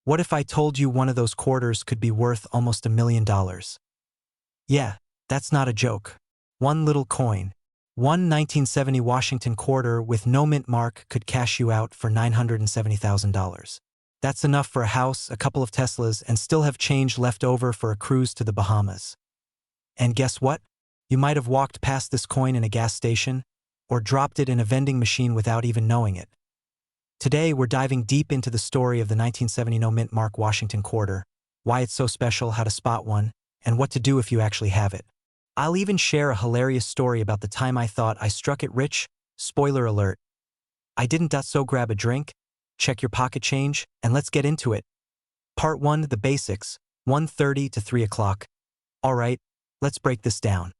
What if I told you one of those quarters could be worth almost $1 million? Yeah, that's not a joke. One little coin, one 1970 Washington quarter with no mint mark could cash you out for $970,000. That's enough for a house, a couple of Teslas, and still have change left over for a cruise to the Bahamas. And guess what? You might have walked past this coin in a gas station, or dropped it in a vending machine without even knowing it. Today, we're diving deep into the story of the 1970 no mint mark Washington quarter, why it's so special, how to spot one, and what to do if you actually have it. I'll even share a hilarious story about the time I thought I struck it rich. Spoiler alert. I didn't. So grab a drink, check your pocket change, and let's get into it. Part 1, the basics, 1:30 to 3 o'clock. Alright, let's break this down.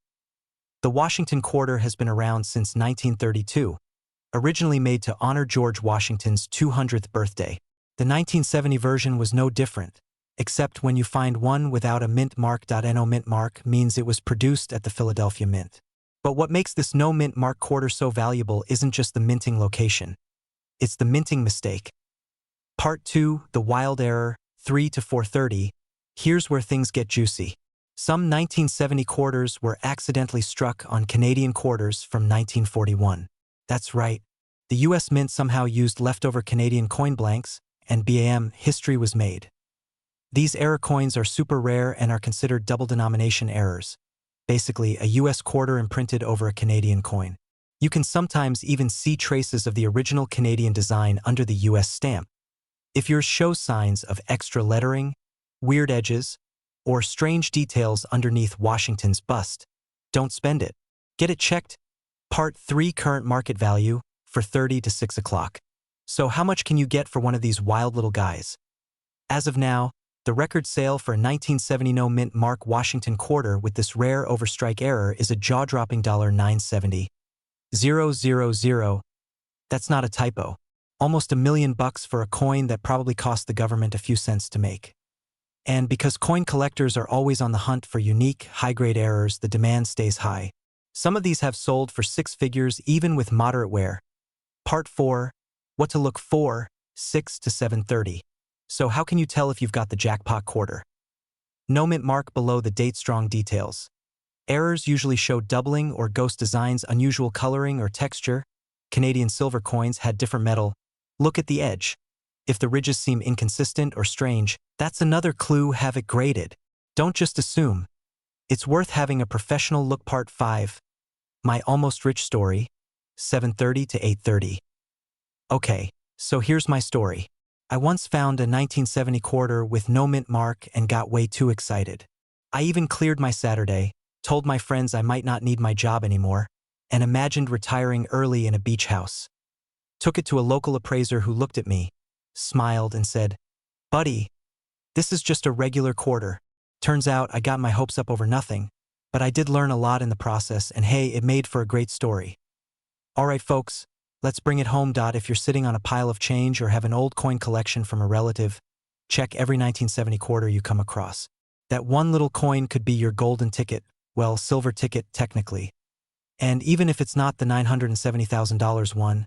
The Washington quarter has been around since 1932, originally made to honor George Washington's 200th birthday. The 1970 version was no different, except when you find one without a mint mark. No mint mark means it was produced at the Philadelphia Mint. But what makes this no mint mark quarter so valuable isn't just the minting location. It's the minting mistake. Part 2, the wild error, 3 to 4:30. Here's where things get juicy. Some 1970 quarters were accidentally struck on Canadian quarters from 1941. That's right. The US Mint somehow used leftover Canadian coin blanks, and bam, history was made. These error coins are super rare and are considered double denomination errors. Basically, a US quarter imprinted over a Canadian coin. You can sometimes even see traces of the original Canadian design under the US stamp. If yours shows signs of extra lettering, weird edges, or strange details underneath Washington's bust, don't spend it. Get it checked. Part 3, current market value, 4:30 to 6 o'clock. So how much can you get for one of these wild little guys? As of now, the record sale for a 1970 no mint mark Washington quarter with this rare overstrike error is a jaw-dropping $970,000. That's not a typo. Almost $1 million for a coin that probably cost the government a few cents to make. And because coin collectors are always on the hunt for unique, high-grade errors, the demand stays high. Some of these have sold for 6 figures even with moderate wear. Part 4, what to look for, 6 to 7:30. So how can you tell if you've got the jackpot quarter? No mint mark below the date, strong details. Errors usually show doubling or ghost designs, unusual coloring or texture. Canadian silver coins had different metal. Look at the edge. If the ridges seem inconsistent or strange, that's another clue. Have it graded. Don't just assume. It's worth having a professional look. Part 5, my almost rich story, 7:30 to 8:30. Okay, so here's my story. I once found a 1970 quarter with no mint mark and got way too excited. I even cleared my Saturday, told my friends I might not need my job anymore, and imagined retiring early in a beach house. Took it to a local appraiser who looked at me, smiled, and said, "Buddy, this is just a regular quarter." Turns out I got my hopes up over nothing, but I did learn a lot in the process, and hey, it made for a great story. Alright folks, let's bring it home. If you're sitting on a pile of change or have an old coin collection from a relative, check every 1970 quarter you come across. That one little coin could be your golden ticket, well, silver ticket technically. And even if it's not the $970,000 one,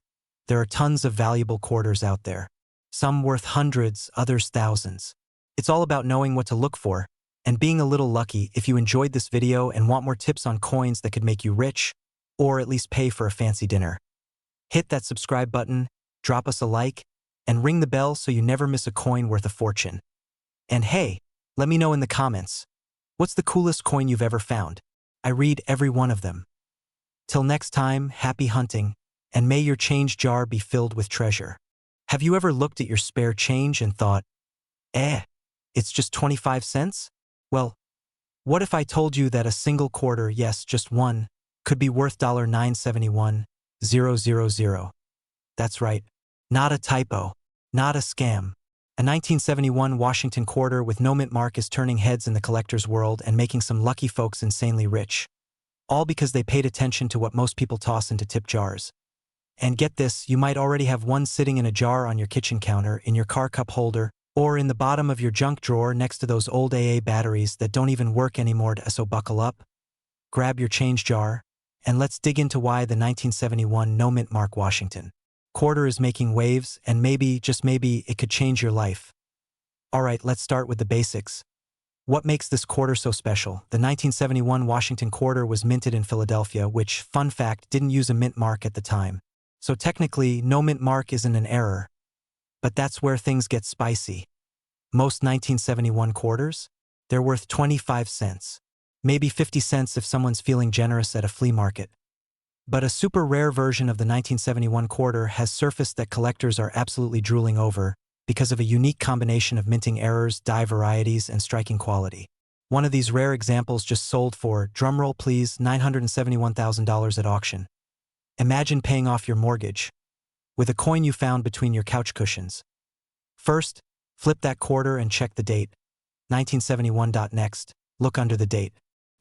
there are tons of valuable quarters out there. Some worth hundreds, others thousands. It's all about knowing what to look for, and being a little lucky. If you enjoyed this video and want more tips on coins that could make you rich, or at least pay for a fancy dinner, hit that subscribe button, drop us a like, and ring the bell so you never miss a coin worth a fortune. And hey, let me know in the comments, what's the coolest coin you've ever found? I read every one of them. Till next time, happy hunting, and may your change jar be filled with treasure. Have you ever looked at your spare change and thought, it's just 25 cents? Well, what if I told you that a single quarter, yes, just one, could be worth $971,000? That's right, not a typo, not a scam. A 1971 Washington quarter with no mint mark is turning heads in the collector's world and making some lucky folks insanely rich. All because they paid attention to what most people toss into tip jars. And get this, you might already have one sitting in a jar on your kitchen counter, in your car cup holder, or in the bottom of your junk drawer next to those old AA batteries that don't even work anymore. So buckle up, grab your change jar, and let's dig into why the 1971 no mint mark Washington quarter is making waves, and maybe, just maybe, it could change your life. Alright, let's start with the basics. What makes this quarter so special? The 1971 Washington quarter was minted in Philadelphia, which, fun fact, didn't use a mint mark at the time. So technically, no mint mark isn't an error. But that's where things get spicy. Most 1971 quarters? They're worth 25 cents. Maybe 50 cents if someone's feeling generous at a flea market. But a super rare version of the 1971 quarter has surfaced that collectors are absolutely drooling over because of a unique combination of minting errors, die varieties, and striking quality. One of these rare examples just sold for, drumroll please, $971,000 at auction. Imagine paying off your mortgage with a coin you found between your couch cushions. First, flip that quarter and check the date. 1971. Next, look under the date.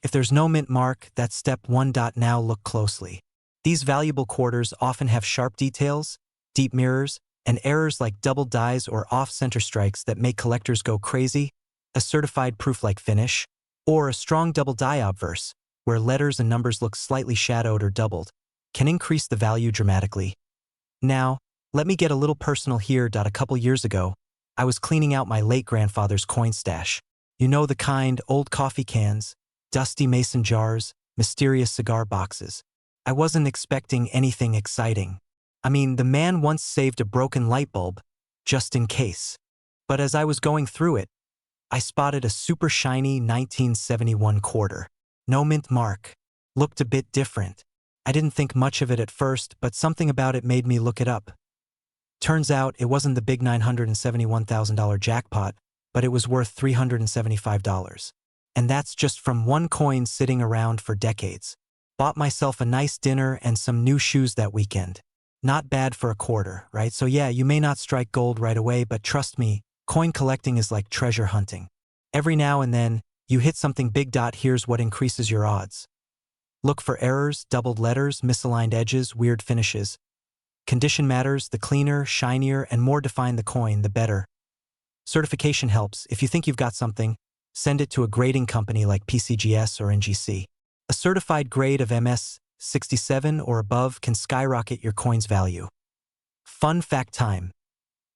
If there's no mint mark, that's step 1. Now look closely. These valuable quarters often have sharp details, deep mirrors, and errors like double dies or off-center strikes that make collectors go crazy, a certified proof-like finish, or a strong double die obverse, where letters and numbers look slightly shadowed or doubled, can increase the value dramatically. Now, let me get a little personal here. A couple years ago, I was cleaning out my late grandfather's coin stash. You know the kind, old coffee cans, dusty mason jars, mysterious cigar boxes. I wasn't expecting anything exciting. I mean, the man once saved a broken light bulb, just in case. But as I was going through it, I spotted a super shiny 1971 quarter. No mint mark. Looked a bit different. I didn't think much of it at first, but something about it made me look it up. Turns out it wasn't the big $971,000 jackpot, but it was worth $375. And that's just from one coin sitting around for decades. Bought myself a nice dinner and some new shoes that weekend. Not bad for a quarter, right? So yeah, you may not strike gold right away, but trust me, coin collecting is like treasure hunting. Every now and then, you hit something big. Here's what increases your odds. Look for errors, doubled letters, misaligned edges, weird finishes. Condition matters. The cleaner, shinier, and more defined the coin, the better. Certification helps. If you think you've got something, send it to a grading company like PCGS or NGC. A certified grade of MS 67 or above can skyrocket your coin's value. Fun fact time.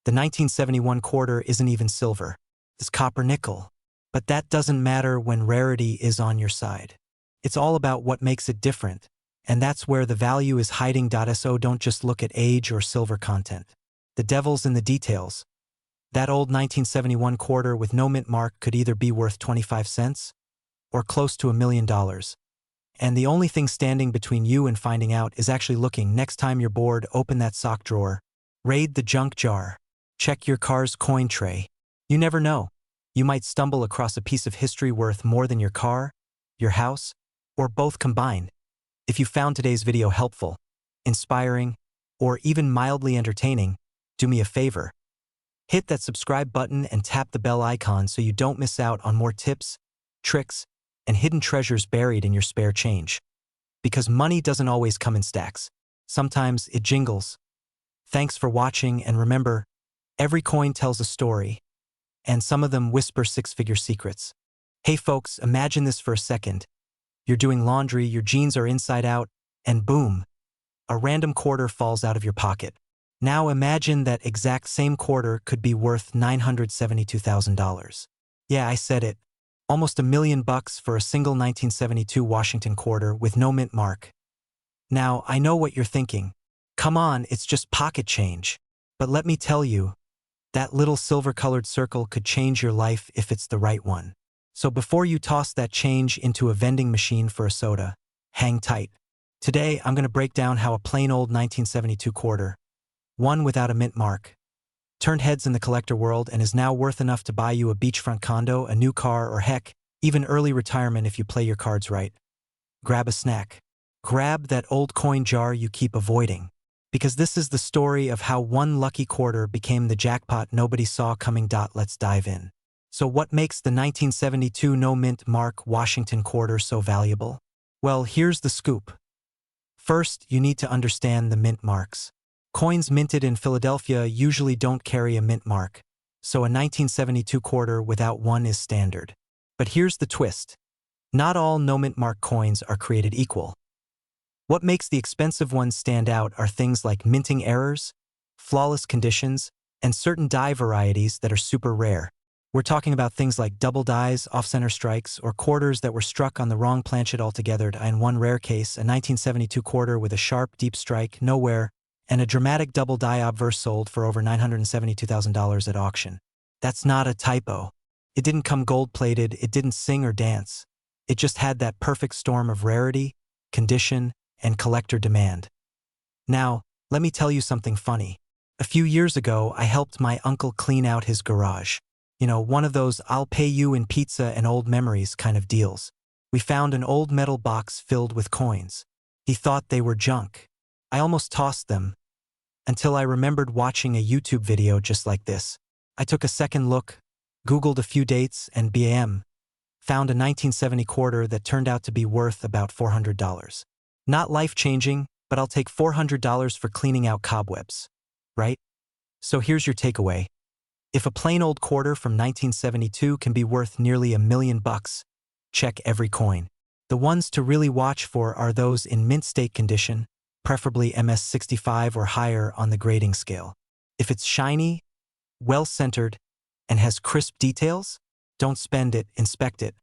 The 1971 quarter isn't even silver. It's copper nickel. But that doesn't matter when rarity is on your side. It's all about what makes it different. And that's where the value is hiding. So don't just look at age or silver content. The devil's in the details. That old 1971 quarter with no mint mark could either be worth 25 cents or close to $1 million. And the only thing standing between you and finding out is actually looking. Next time you're bored, open that sock drawer. Raid the junk jar. Check your car's coin tray. You never know. You might stumble across a piece of history worth more than your car, your house, or both combined. If you found today's video helpful, inspiring, or even mildly entertaining, do me a favor. Hit that subscribe button and tap the bell icon so you don't miss out on more tips, tricks, and hidden treasures buried in your spare change. Because money doesn't always come in stacks. Sometimes it jingles. Thanks for watching, and remember, every coin tells a story, and some of them whisper six-figure secrets. Hey folks, imagine this for a second. You're doing laundry, your jeans are inside out, and boom, a random quarter falls out of your pocket. Now imagine that exact same quarter could be worth $972,000. Yeah, I said it. Almost $1 million for a single 1972 Washington quarter with no mint mark. Now, I know what you're thinking. Come on, it's just pocket change. But let me tell you, that little silver-colored circle could change your life if it's the right one. So before you toss that change into a vending machine for a soda, hang tight. Today, I'm going to break down how a plain old 1972 quarter, one without a mint mark, turned heads in the collector world and is now worth enough to buy you a beachfront condo, a new car, or heck, even early retirement if you play your cards right. Grab a snack. Grab that old coin jar you keep avoiding. Because this is the story of how one lucky quarter became the jackpot nobody saw coming. Let's dive in. So what makes the 1972 no mint mark Washington quarter so valuable? Well, here's the scoop. First, you need to understand the mint marks. Coins minted in Philadelphia usually don't carry a mint mark, so a 1972 quarter without one is standard. But here's the twist. Not all no mint mark coins are created equal. What makes the expensive ones stand out are things like minting errors, flawless conditions, and certain die varieties that are super rare. We're talking about things like double dies, off-center strikes, or quarters that were struck on the wrong planchet altogether. In one rare case, a 1972 quarter with a sharp, deep strike, nowhere, and a dramatic double die obverse sold for over $972,000 at auction. That's not a typo. It didn't come gold-plated, it didn't sing or dance. It just had that perfect storm of rarity, condition, and collector demand. Now, let me tell you something funny. A few years ago, I helped my uncle clean out his garage. You know, one of those I'll pay you in pizza and old memories kind of deals. We found an old metal box filled with coins. He thought they were junk. I almost tossed them, until I remembered watching a YouTube video just like this. I took a second look, Googled a few dates, and bam, found a 1970 quarter that turned out to be worth about $400. Not life-changing, but I'll take $400 for cleaning out cobwebs. Right? So here's your takeaway. If a plain old quarter from 1972 can be worth nearly $1 million, check every coin. The ones to really watch for are those in mint state condition, preferably MS65 or higher on the grading scale. If it's shiny, well-centered, and has crisp details, don't spend it, inspect it.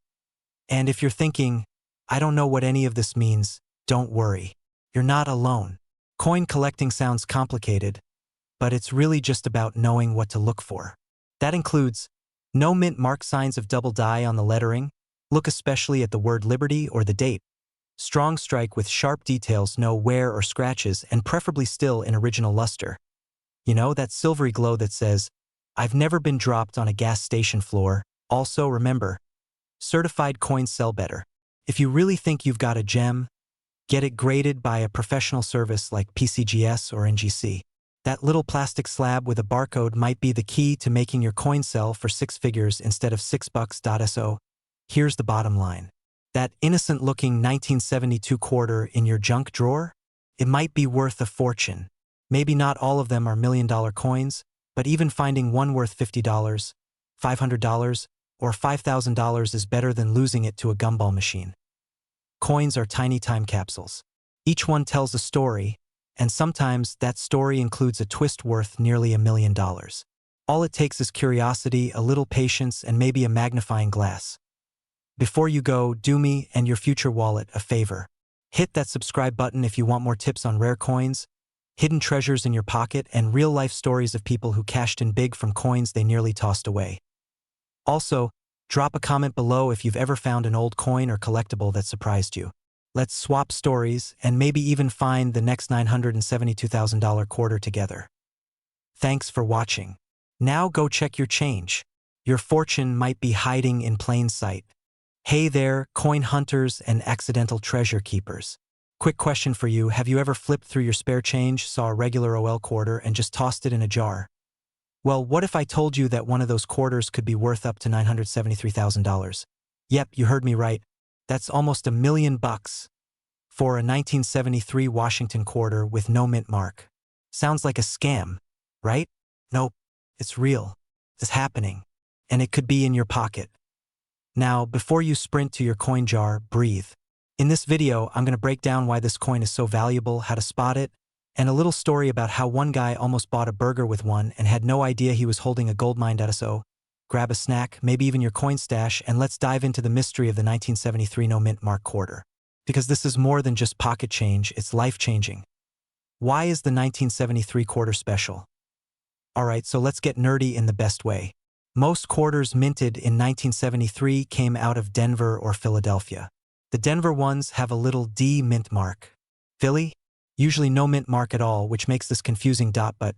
And if you're thinking, I don't know what any of this means, don't worry. You're not alone. Coin collecting sounds complicated, but it's really just about knowing what to look for. That includes no mint mark signs of double die on the lettering. Look especially at the word Liberty or the date. Strong strike with sharp details, no wear or scratches, and preferably still in original luster. You know, that silvery glow that says, I've never been dropped on a gas station floor. Also remember, certified coins sell better. If you really think you've got a gem, get it graded by a professional service like PCGS or NGC. That little plastic slab with a barcode might be the key to making your coin sell for six figures instead of $6. So, here's the bottom line. That innocent-looking 1972 quarter in your junk drawer? It might be worth a fortune. Maybe not all of them are million-dollar coins, but even finding one worth $50, $500, or $5,000 is better than losing it to a gumball machine. Coins are tiny time capsules. Each one tells a story, and sometimes that story includes a twist worth nearly $1 million. All it takes is curiosity, a little patience, and maybe a magnifying glass. Before you go, do me and your future wallet a favor. Hit that subscribe button if you want more tips on rare coins, hidden treasures in your pocket, and real-life stories of people who cashed in big from coins they nearly tossed away. Also, drop a comment below if you've ever found an old coin or collectible that surprised you. Let's swap stories and maybe even find the next $972,000 quarter together. Thanks for watching. Now go check your change. Your fortune might be hiding in plain sight. Hey there, coin hunters and accidental treasure keepers. Quick question for you, have you ever flipped through your spare change, saw a regular OL quarter, and just tossed it in a jar? Well, what if I told you that one of those quarters could be worth up to $973,000? Yep, you heard me right. That's almost $1 million for a 1973 Washington quarter with no mint mark. Sounds like a scam, right? Nope, it's real. It's happening. And it could be in your pocket. Now, before you sprint to your coin jar, breathe. In this video, I'm going to break down why this coin is so valuable, how to spot it, and a little story about how one guy almost bought a burger with one and had no idea he was holding a gold mine. So, grab a snack, maybe even your coin stash, and let's dive into the mystery of the 1973 no mint mark quarter. Because this is more than just pocket change, it's life-changing. Why is the 1973 quarter special? Alright, so let's get nerdy in the best way. Most quarters minted in 1973 came out of Denver or Philadelphia. The Denver ones have a little D mint mark. Philly? Usually no mint mark at all, which makes this confusing. But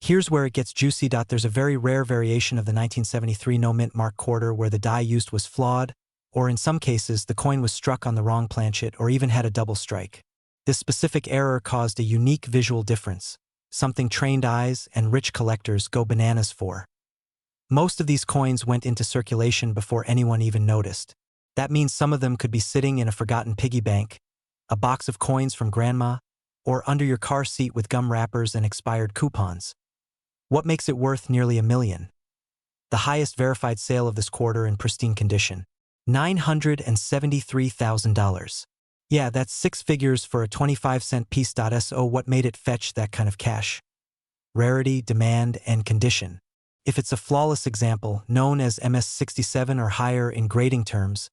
here's where it gets juicy. There's a very rare variation of the 1973 no mint mark quarter where the die used was flawed, or in some cases the coin was struck on the wrong planchet or even had a double strike. This specific error caused a unique visual difference, something trained eyes and rich collectors go bananas for. Most of these coins went into circulation before anyone even noticed. That means some of them could be sitting in a forgotten piggy bank, a box of coins from grandma, or under your car seat with gum wrappers and expired coupons. What makes it worth nearly $1 million? The highest verified sale of this quarter in pristine condition. $973,000. Yeah, that's six figures for a 25-cent piece. So what made it fetch that kind of cash? Rarity, demand, and condition. If it's a flawless example, known as MS67 or higher in grading terms,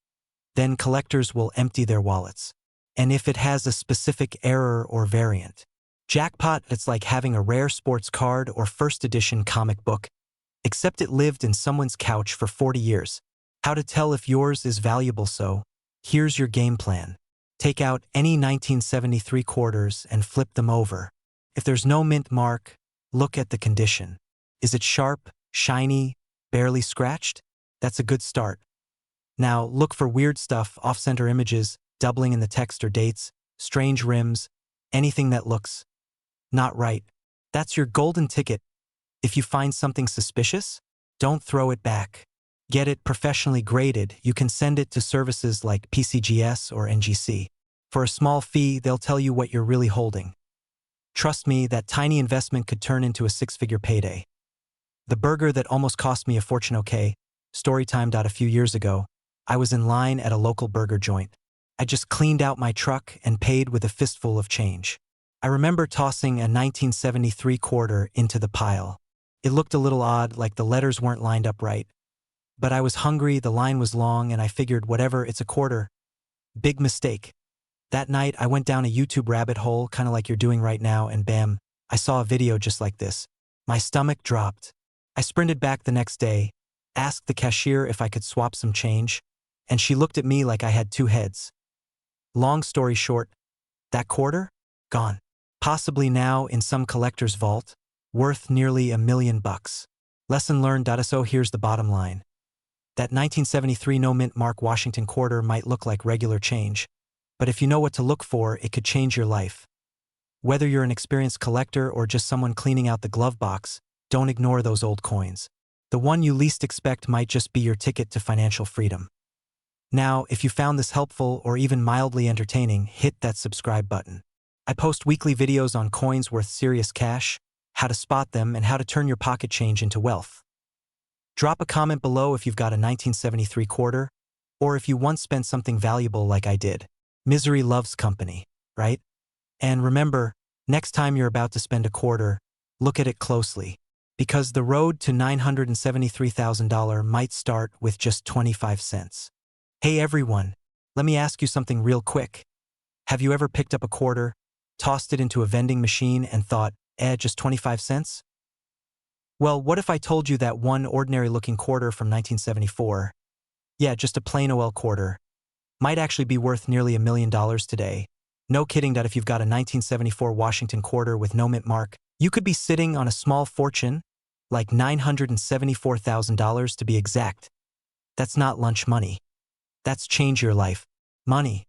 then collectors will empty their wallets. And if it has a specific error or variant, jackpot, it's like having a rare sports card or first edition comic book, except it lived in someone's couch for 40 years. How to tell if yours is valuable? So, here's your game plan. Take out any 1973 quarters and flip them over. If there's no mint mark, look at the condition. Is it sharp, shiny, barely scratched? That's a good start. Now, look for weird stuff, off-center images, doubling in the text or dates, strange rims, anything that looks not right. That's your golden ticket. If you find something suspicious, don't throw it back. Get it professionally graded. You can send it to services like PCGS or NGC. For a small fee, they'll tell you what you're really holding. Trust me, that tiny investment could turn into a six-figure payday. The burger that almost cost me a fortune. Okay, story time. A few years ago, I was in line at a local burger joint. I just cleaned out my truck and paid with a fistful of change. I remember tossing a 1973 quarter into the pile. It looked a little odd, like the letters weren't lined up right. But I was hungry, the line was long, and I figured, whatever, it's a quarter. Big mistake. That night, I went down a YouTube rabbit hole, kind of like you're doing right now, and bam, I saw a video just like this. My stomach dropped. I sprinted back the next day, asked the cashier if I could swap some change, and she looked at me like I had two heads. Long story short, that quarter? Gone. Possibly now in some collector's vault, worth nearly $1 million. Lesson learned. So here's the bottom line. That 1973 no mint mark Washington quarter might look like regular change, but if you know what to look for, it could change your life. Whether you're an experienced collector or just someone cleaning out the glove box, don't ignore those old coins. The one you least expect might just be your ticket to financial freedom. Now, if you found this helpful or even mildly entertaining, hit that subscribe button. I post weekly videos on coins worth serious cash, how to spot them, and how to turn your pocket change into wealth. Drop a comment below if you've got a 1973 quarter, or if you once spent something valuable like I did. Misery loves company, right? And remember, next time you're about to spend a quarter, look at it closely, because the road to $973,000 might start with just 25 cents. Hey everyone, let me ask you something real quick. Have you ever picked up a quarter, tossed it into a vending machine, and thought, just 25 cents? Well, what if I told you that one ordinary-looking quarter from 1974, yeah, just a plain OL quarter, might actually be worth nearly $1 million today? No kidding. That if you've got a 1974 Washington quarter with no mint mark, you could be sitting on a small fortune, like $974,000 to be exact. That's not lunch money. That's change your life money.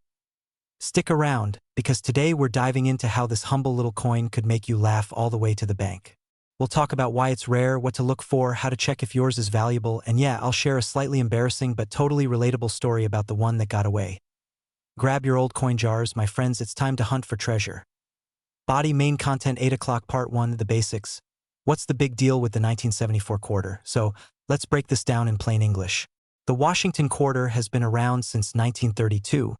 Stick around, because today we're diving into how this humble little coin could make you laugh all the way to the bank. We'll talk about why it's rare, what to look for, how to check if yours is valuable, and yeah, I'll share a slightly embarrassing but totally relatable story about the one that got away. Grab your old coin jars, my friends, it's time to hunt for treasure. Body main content 8 o'clock part 1, the basics. What's the big deal with the 1974 quarter? So, let's break this down in plain English. The Washington quarter has been around since 1932,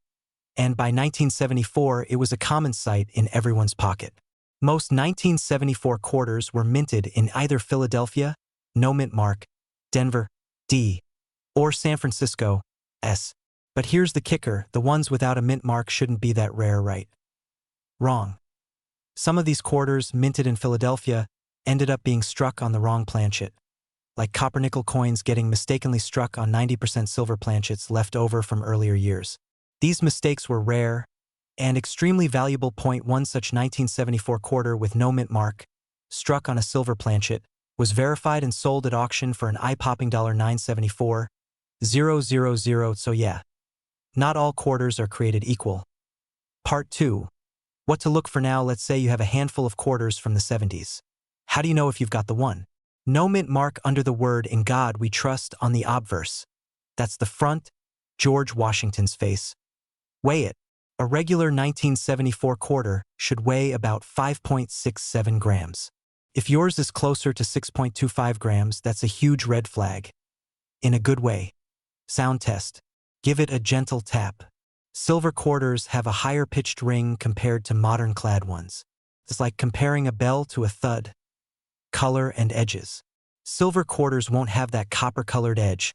and by 1974 it was a common sight in everyone's pocket. Most 1974 quarters were minted in either Philadelphia, no mint mark, Denver, D, or San Francisco, S. But here's the kicker, the ones without a mint mark shouldn't be that rare, right? Wrong. Some of these quarters, minted in Philadelphia, ended up being struck on the wrong planchet, like copper-nickel coins getting mistakenly struck on 90% silver planchets left over from earlier years. These mistakes were rare and extremely valuable. Point one such 1974 quarter with no mint mark, struck on a silver planchet, was verified and sold at auction for an eye-popping $974,000. So yeah, not all quarters are created equal. Part 2. What to look for now. Let's say you have a handful of quarters from the 70s. How do you know if you've got the one? No mint mark under the word "In God We Trust" on the obverse. That's the front, George Washington's face. Weigh it. A regular 1974 quarter should weigh about 5.67 grams. If yours is closer to 6.25 grams, that's a huge red flag. In a good way. Sound test. Give it a gentle tap. Silver quarters have a higher pitched ring compared to modern clad ones. It's like comparing a bell to a thud. Color and edges. Silver quarters won't have that copper-colored edge,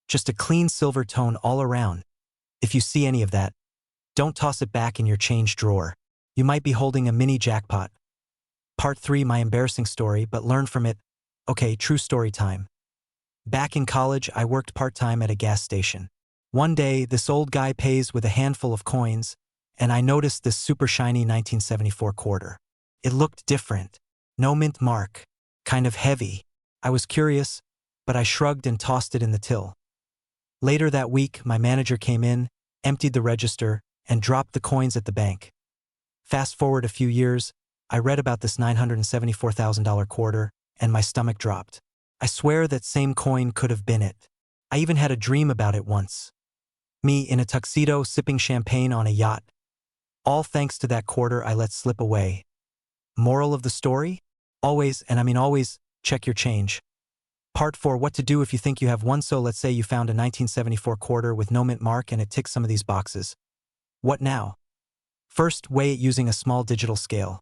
just a clean silver tone all around. If you see any of that, don't toss it back in your change drawer. You might be holding a mini jackpot. Part 3, my embarrassing story, but learn from it. Okay, true story time. Back in college, I worked part-time at a gas station. One day, this old guy pays with a handful of coins, and I noticed this super shiny 1974 quarter. It looked different. No mint mark. Kind of heavy. I was curious, but I shrugged and tossed it in the till. Later that week, my manager came in, emptied the register, and dropped the coins at the bank. Fast forward a few years, I read about this $974,000 quarter, and my stomach dropped. I swear that same coin could have been it. I even had a dream about it once. Me in a tuxedo sipping champagne on a yacht. All thanks to that quarter I let slip away. Moral of the story? Always, and I mean always, check your change. Part 4, what to do if you think you have one. So let's say you found a 1974 quarter with no mint mark and it ticks some of these boxes. What now? First, weigh it using a small digital scale.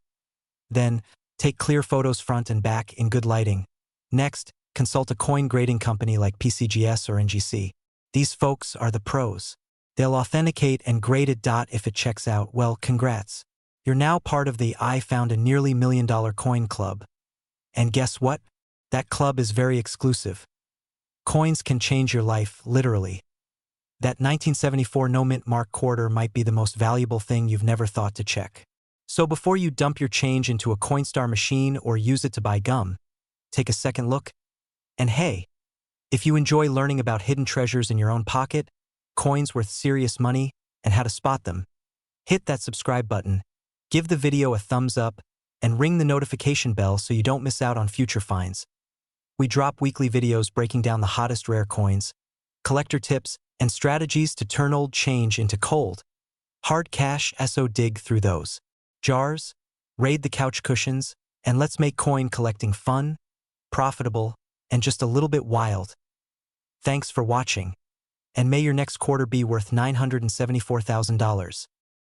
Then, take clear photos front and back in good lighting. Next, consult a coin grading company like PCGS or NGC. These folks are the pros. They'll authenticate and grade it. If it checks out, well, congrats. You're now part of the I found a nearly $1 million coin club. And guess what? That club is very exclusive. Coins can change your life, literally. That 1974 no mint mark quarter might be the most valuable thing you've never thought to check. So before you dump your change into a Coinstar machine or use it to buy gum, take a second look. And hey, if you enjoy learning about hidden treasures in your own pocket, coins worth serious money, and how to spot them, hit that subscribe button, give the video a thumbs up, and ring the notification bell so you don't miss out on future finds. We drop weekly videos breaking down the hottest rare coins, collector tips, and strategies to turn old change into cold, hard cash. So dig through those jars, raid the couch cushions, and let's make coin collecting fun, profitable, and just a little bit wild. Thanks for watching, and may your next quarter be worth $974,000.